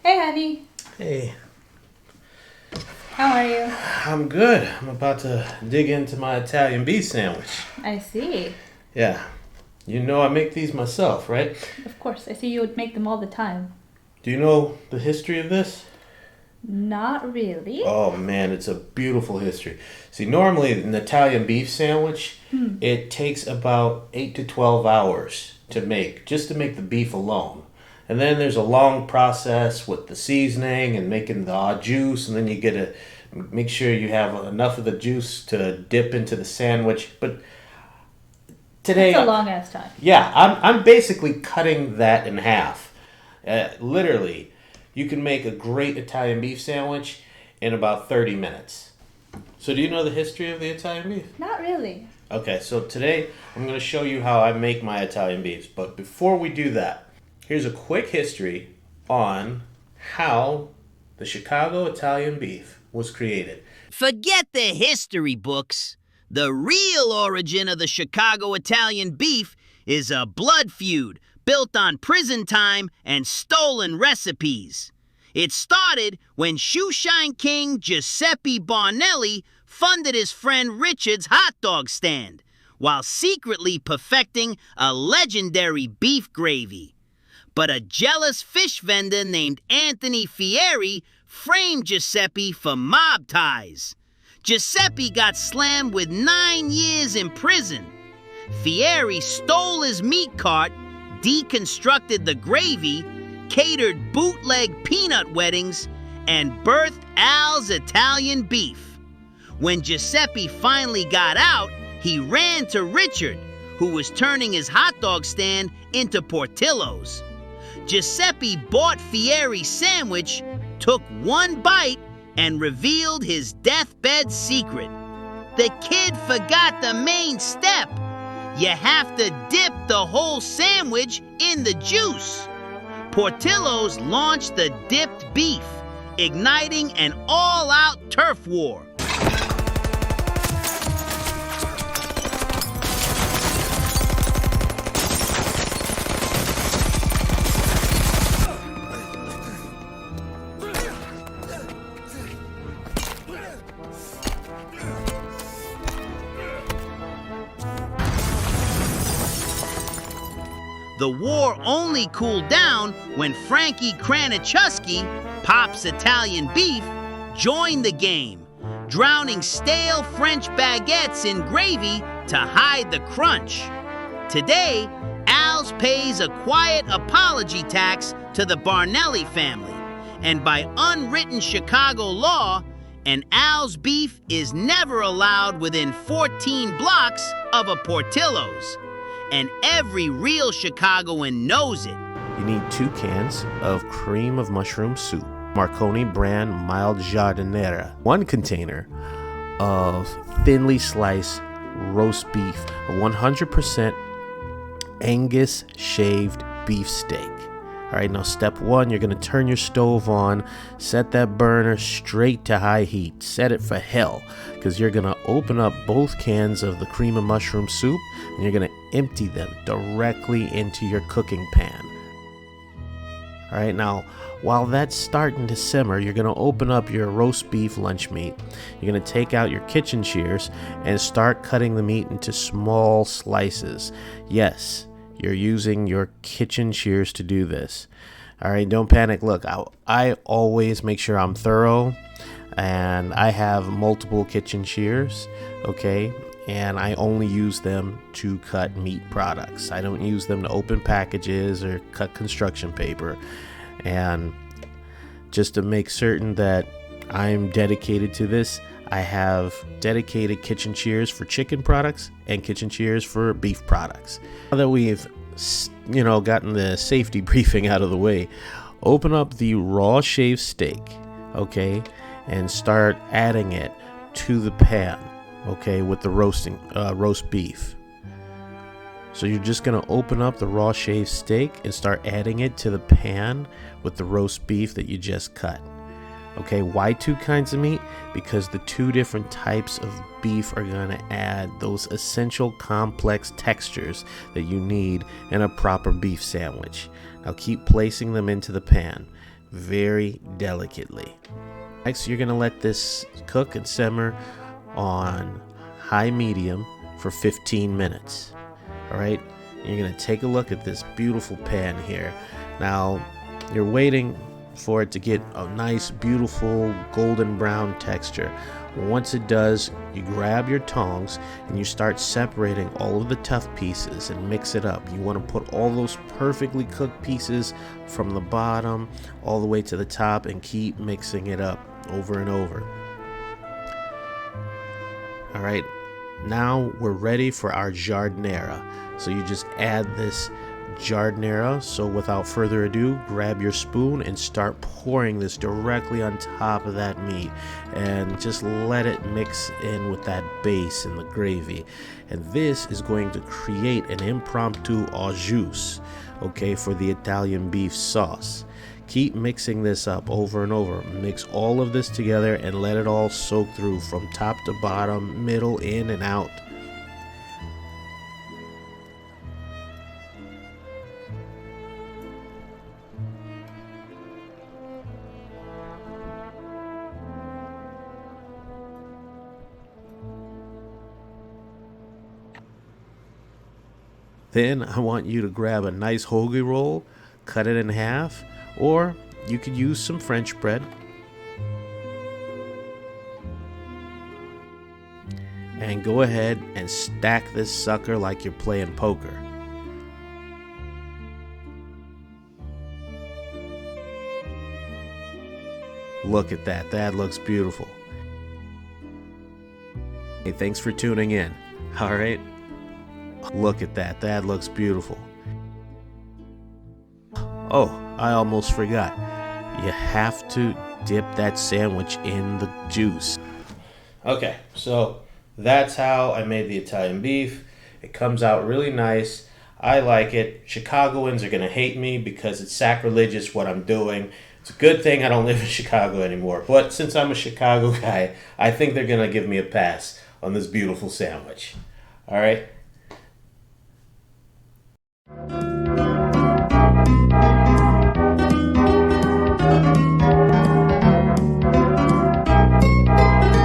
Hey, honey. Hey, How are you? I'm good. I'm about to dig into my Italian beef sandwich. I see. Yeah, you know I make these myself, right? Of course, I see you would make them all the time. Do you know the history of this? Not really. Oh man, it's a beautiful history. See, normally an Italian beef sandwich, it takes about 8 to 12 hours to make, just to make the beef alone. And then there's a long process with the seasoning and making the au juice, and then you get to make sure you have enough of the juice to dip into the sandwich. But today, That's a long ass time. yeah, I'm basically cutting that in half. Literally, you can make a great Italian beef sandwich in about 30 minutes. So do you know the history of the Italian beef? Not really. Okay, so today I'm going to show you how I make my Italian beefs. But before we do that, here's a quick history on how the Chicago Italian beef was created. Forget the history books. The real origin of the Chicago Italian beef is a blood feud built on prison time and stolen recipes. It started when shoeshine king Giuseppe Barnelli funded his friend Richard's hot dog stand while secretly perfecting a legendary beef gravy. But a jealous fish vendor named Anthony Fieri framed Giuseppe for mob ties. Giuseppe got slammed with 9 years in prison. Fieri stole his meat cart, deconstructed the gravy, catered bootleg peanut weddings, and birthed Al's Italian beef. When Giuseppe finally got out, he ran to Richard, who was turning his hot dog stand into Portillo's. Giuseppe bought Fieri's sandwich, took one bite, and revealed his deathbed secret. The kid forgot the main step. You have to dip the whole sandwich in the juice. Portillo's launched the dipped beef, igniting an all-out turf war. The war only cooled down when Frankie Kranichewski, Pop's Italian beef, joined the game, drowning stale French baguettes in gravy to hide the crunch. Today, Al's pays a quiet apology tax to the Barnelli family, and by unwritten Chicago law, an Al's beef is never allowed within 14 blocks of a Portillo's. And every real Chicagoan knows it. You need 2 cans of cream of mushroom soup, Marconi brand mild giardiniera, 1 container of thinly sliced roast beef, a 100% Angus shaved beef steak. All right, now step 1, you're going to turn your stove on, set that burner straight to high heat, set it for hell, because you're going to open up both cans of the cream of mushroom soup and you're going to empty them directly into your cooking pan. All right, now while that's starting to simmer, you're going to open up your roast beef lunch meat. You're going to take out your kitchen shears and start cutting the meat into small slices. Yes, you're using your kitchen shears to do this. All right, don't panic. Look, I always make sure I'm thorough, and I have multiple kitchen shears, okay? And I only use them to cut meat products. I don't use them to open packages or cut construction paper. And just to make certain that I'm dedicated to this, I have dedicated kitchen shears for chicken products and kitchen shears for beef products. Now that we've, gotten the safety briefing out of the way, open up the raw shaved steak, okay, and start adding it to the pan, okay, with the roast beef. So you're just going to open up the raw shaved steak and start adding it to the pan with the roast beef that you just cut. Okay, why two kinds of meat? Because the two different types of beef are going to add those essential complex textures that you need in a proper beef sandwich. Now keep placing them into the pan very delicately. Next, you're going to let this cook and simmer on high medium for 15 minutes. All right, you're going to take a look at this beautiful pan here. Now, you're waiting for it to get a nice, beautiful golden brown texture. Once it does, you grab your tongs and you start separating all of the tough pieces and mix it up. You want to put all those perfectly cooked pieces from the bottom all the way to the top and keep mixing it up over and over. All right, now we're ready for our giardiniera. So you just add this giardiniera. So without further ado, grab your spoon and start pouring this directly on top of that meat and just let it mix in with that base and the gravy. And this is going to create an impromptu au jus, okay, for the Italian beef sauce. Keep mixing this up over and over. Mix all of this together and let it all soak through from top to bottom, middle, in and out. Then I want you to grab a nice hoagie roll, cut it in half, or you could use some French bread. And go ahead and stack this sucker like you're playing poker. Look at that, that looks beautiful. Hey, thanks for tuning in. All right. Look at that, that looks beautiful. Oh, I almost forgot. You have to dip that sandwich in the juice. Okay, so that's how I made the Italian beef. It comes out really nice. I like it. Chicagoans are going to hate me because it's sacrilegious what I'm doing. It's a good thing I don't live in Chicago anymore. But since I'm a Chicago guy, I think they're going to give me a pass on this beautiful sandwich. All right?